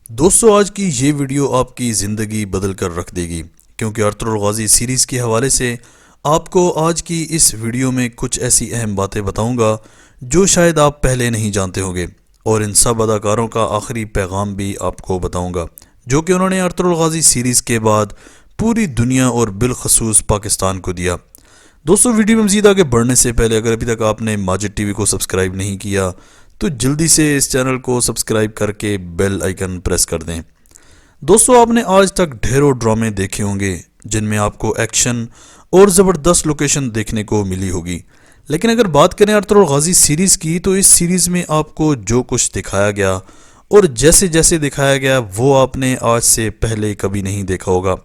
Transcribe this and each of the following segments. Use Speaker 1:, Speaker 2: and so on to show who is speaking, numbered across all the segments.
Speaker 1: دوستو آج کی یہ ویڈیو آپ کی زندگی بدل کر رکھ دے گی، کیونکہ ارطغرل غازی سیریز کے حوالے سے آپ کو آج کی اس ویڈیو میں کچھ ایسی اہم باتیں بتاؤں گا جو شاید آپ پہلے نہیں جانتے ہوں گے، اور ان سب اداکاروں کا آخری پیغام بھی آپ کو بتاؤں گا جو کہ انہوں نے ارطغرل غازی سیریز کے بعد پوری دنیا اور بالخصوص پاکستان کو دیا۔ دوستو ویڈیو میں مزید آگے بڑھنے سے پہلے اگر ابھی تک آپ نے ماجد ٹی وی کو سبسکرائب نہیں کیا تو جلدی سے اس چینل کو سبسکرائب کر کے بیل آئیکن پریس کر دیں۔ دوستو آپ نے آج تک ڈھیروں ڈرامے دیکھے ہوں گے جن میں آپ کو ایکشن اور زبردست لوکیشن دیکھنے کو ملی ہوگی، لیکن اگر بات کریں ارطغرل غازی سیریز کی تو اس سیریز میں آپ کو جو کچھ دکھایا گیا اور جیسے جیسے دکھایا گیا وہ آپ نے آج سے پہلے کبھی نہیں دیکھا ہوگا،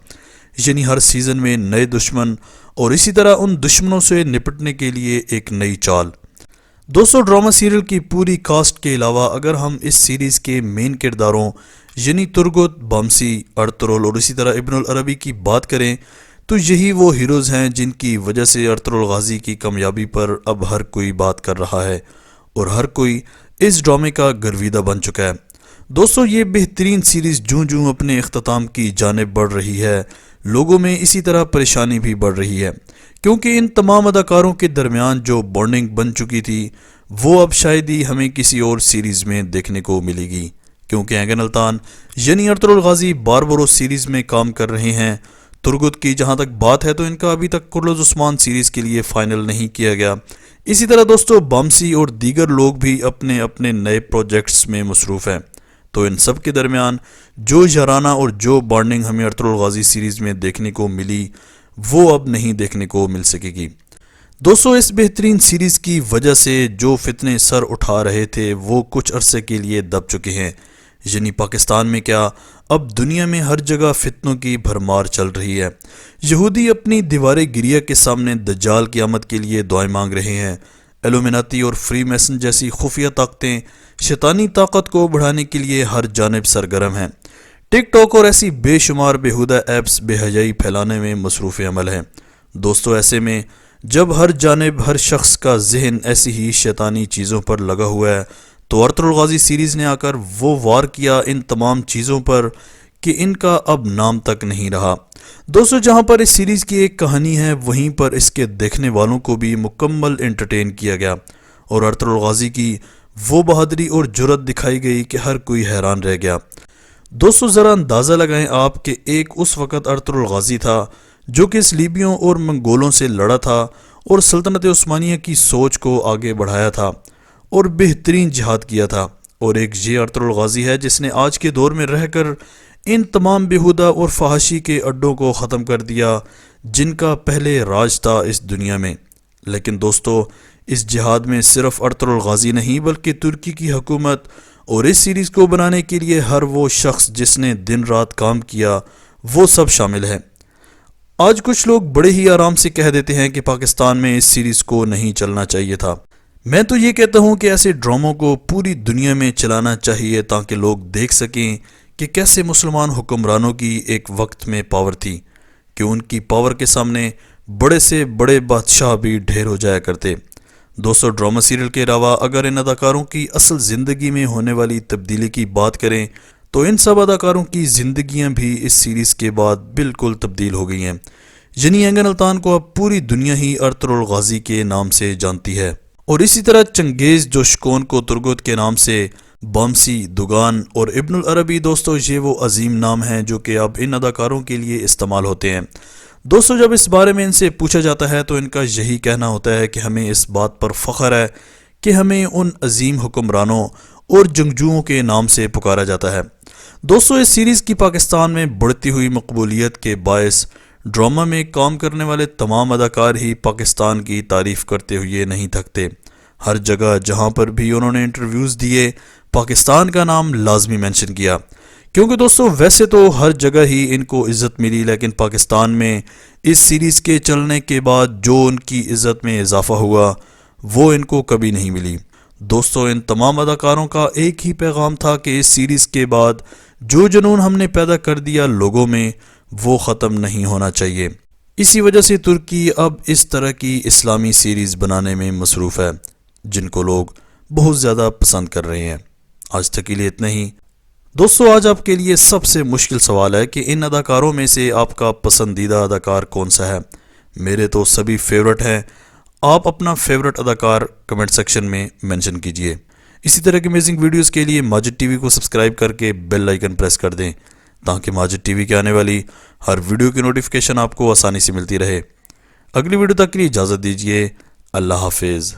Speaker 1: یعنی ہر سیزن میں نئے دشمن اور اسی طرح ان دشمنوں سے نپٹنے کے لیے ایک نئی چال۔ دوستو ڈرامہ سیریل کی پوری کاسٹ کے علاوہ اگر ہم اس سیریز کے مین کرداروں یعنی ترگت، بامسی، ارطغرل اور اسی طرح ابن العربی کی بات کریں تو یہی وہ ہیروز ہیں جن کی وجہ سے ارطغرل غازی کی کامیابی پر اب ہر کوئی بات کر رہا ہے اور ہر کوئی اس ڈرامے کا گرویدہ بن چکا ہے۔ دوستو یہ بہترین سیریز جوں جوں اپنے اختتام کی جانب بڑھ رہی ہے، لوگوں میں اسی طرح پریشانی بھی بڑھ رہی ہے، کیونکہ ان تمام اداکاروں کے درمیان جو بانڈنگ بن چکی تھی وہ اب شاید ہی ہمیں کسی اور سیریز میں دیکھنے کو ملے گی، کیونکہ ایگن الطان یعنی ارطغرل غازی باربروس سیریز میں کام کر رہے ہیں۔ ترگت کی جہاں تک بات ہے تو ان کا ابھی تک کرلوز عثمان سیریز کے لیے فائنل نہیں کیا گیا۔ اسی طرح دوستو بامسی اور دیگر لوگ بھی اپنے اپنے نئے پروجیکٹس میں مصروف ہیں، تو ان سب کے درمیان جو یارانہ اور جو بانڈنگ ہمیں ارطغرل غازی سیریز میں دیکھنے کو ملی وہ اب نہیں دیکھنے کو مل سکے گی۔ دوستو اس بہترین سیریز کی وجہ سے جو فتنے سر اٹھا رہے تھے وہ کچھ عرصے کے لیے دب چکے ہیں، یعنی پاکستان میں کیا اب دنیا میں ہر جگہ فتنوں کی بھرمار چل رہی ہے۔ یہودی اپنی دیوار گریہ کے سامنے دجال کی آمد کے لیے دعائیں مانگ رہے ہیں، ایلومیناتی اور فری میسن جیسی خفیہ طاقتیں شیطانی طاقت کو بڑھانے کے لیے ہر جانب سرگرم ہیں، ٹک ٹاک اور ایسی بے شمار بیہودہ ایپس بے حیائی پھیلانے میں مصروف عمل ہیں۔ دوستو ایسے میں جب ہر جانب ہر شخص کا ذہن ایسی ہی شیطانی چیزوں پر لگا ہوا ہے تو ارطغرل غازی سیریز نے آ کر وہ وار کیا ان تمام چیزوں پر کہ ان کا اب نام تک نہیں رہا۔ دوستو جہاں پر اس سیریز کی ایک کہانی ہے وہیں پر اس کے دیکھنے والوں کو بھی مکمل انٹرٹین کیا گیا، اور ارطغرل غازی کی وہ بہادری اور جرأت دکھائی گئی کہ ہر کوئی حیران رہ گیا۔ دوستو ذرا اندازہ لگائیں آپ کہ ایک اس وقت ارطغرل غازی تھا جو کہ صلیبیوں اور منگولوں سے لڑا تھا اور سلطنت عثمانیہ کی سوچ کو آگے بڑھایا تھا اور بہترین جہاد کیا تھا، اور ایک یہ ارطغرل غازی ہے جس نے آج کے دور میں رہ کر ان تمام بیہودہ اور فحاشی کے اڈوں کو ختم کر دیا جن کا پہلے راج تھا اس دنیا میں۔ لیکن دوستو اس جہاد میں صرف ارطغرل غازی نہیں بلکہ ترکی کی حکومت اور اس سیریز کو بنانے کے لیے ہر وہ شخص جس نے دن رات کام کیا وہ سب شامل ہے۔ آج کچھ لوگ بڑے ہی آرام سے کہہ دیتے ہیں کہ پاکستان میں اس سیریز کو نہیں چلنا چاہیے تھا۔ میں تو یہ کہتا ہوں کہ ایسے ڈراموں کو پوری دنیا میں چلانا چاہیے تاکہ لوگ دیکھ سکیں کہ کیسے مسلمان حکمرانوں کی ایک وقت میں پاور تھی کہ ان کی پاور کے سامنے بڑے سے بڑے بادشاہ بھی ڈھیر ہو جایا کرتے۔ دوستو ڈرامہ سیریل کے علاوہ اگر ان اداکاروں کی اصل زندگی میں ہونے والی تبدیلی کی بات کریں تو ان سب اداکاروں کی زندگیاں بھی اس سیریز کے بعد بالکل تبدیل ہو گئی ہیں، یعنی ایگن الطان کو اب پوری دنیا ہی ارطغرل غازی کے نام سے جانتی ہے، اور اسی طرح چنگیز جوشکون کو ترگت کے نام سے، بامسی، دوگان اور ابن العربی دوستو یہ وہ عظیم نام ہیں جو کہ اب ان اداکاروں کے لیے استعمال ہوتے ہیں۔ دوستو جب اس بارے میں ان سے پوچھا جاتا ہے تو ان کا یہی کہنا ہوتا ہے کہ ہمیں اس بات پر فخر ہے کہ ہمیں ان عظیم حکمرانوں اور جنگجوؤں کے نام سے پکارا جاتا ہے۔ دوستو اس سیریز کی پاکستان میں بڑھتی ہوئی مقبولیت کے باعث ڈرامہ میں کام کرنے والے تمام اداکار ہی پاکستان کی تعریف کرتے ہوئے نہیں تھکتے۔ ہر جگہ جہاں پر بھی انہوں نے انٹرویوز دیے پاکستان کا نام لازمی مینشن کیا، کیونکہ دوستو ویسے تو ہر جگہ ہی ان کو عزت ملی لیکن پاکستان میں اس سیریز کے چلنے کے بعد جو ان کی عزت میں اضافہ ہوا وہ ان کو کبھی نہیں ملی۔ دوستو ان تمام اداکاروں کا ایک ہی پیغام تھا کہ اس سیریز کے بعد جو جنون ہم نے پیدا کر دیا لوگوں میں وہ ختم نہیں ہونا چاہیے۔ اسی وجہ سے ترکی اب اس طرح کی اسلامی سیریز بنانے میں مصروف ہے جن کو لوگ بہت زیادہ پسند کر رہے ہیں۔ آج تک کے لیے اتنا ہی۔ دوستو آج آپ کے لیے سب سے مشکل سوال ہے کہ ان اداکاروں میں سے آپ کا پسندیدہ اداکار کون سا ہے؟ میرے تو سبھی فیورٹ ہیں۔ آپ اپنا فیورٹ اداکار کمنٹ سیکشن میں منشن کیجئے۔ اسی طرح کی امیزنگ ویڈیوز کے لیے ماجد ٹی وی کو سبسکرائب کر کے بیل آئیکن پریس کر دیں تاکہ ماجد ٹی وی کے آنے والی ہر ویڈیو کی نوٹیفیکیشن آپ کو آسانی سے ملتی رہے۔ اگلی ویڈیو تک کے لیے اجازت دیجیے۔ اللہ حافظ۔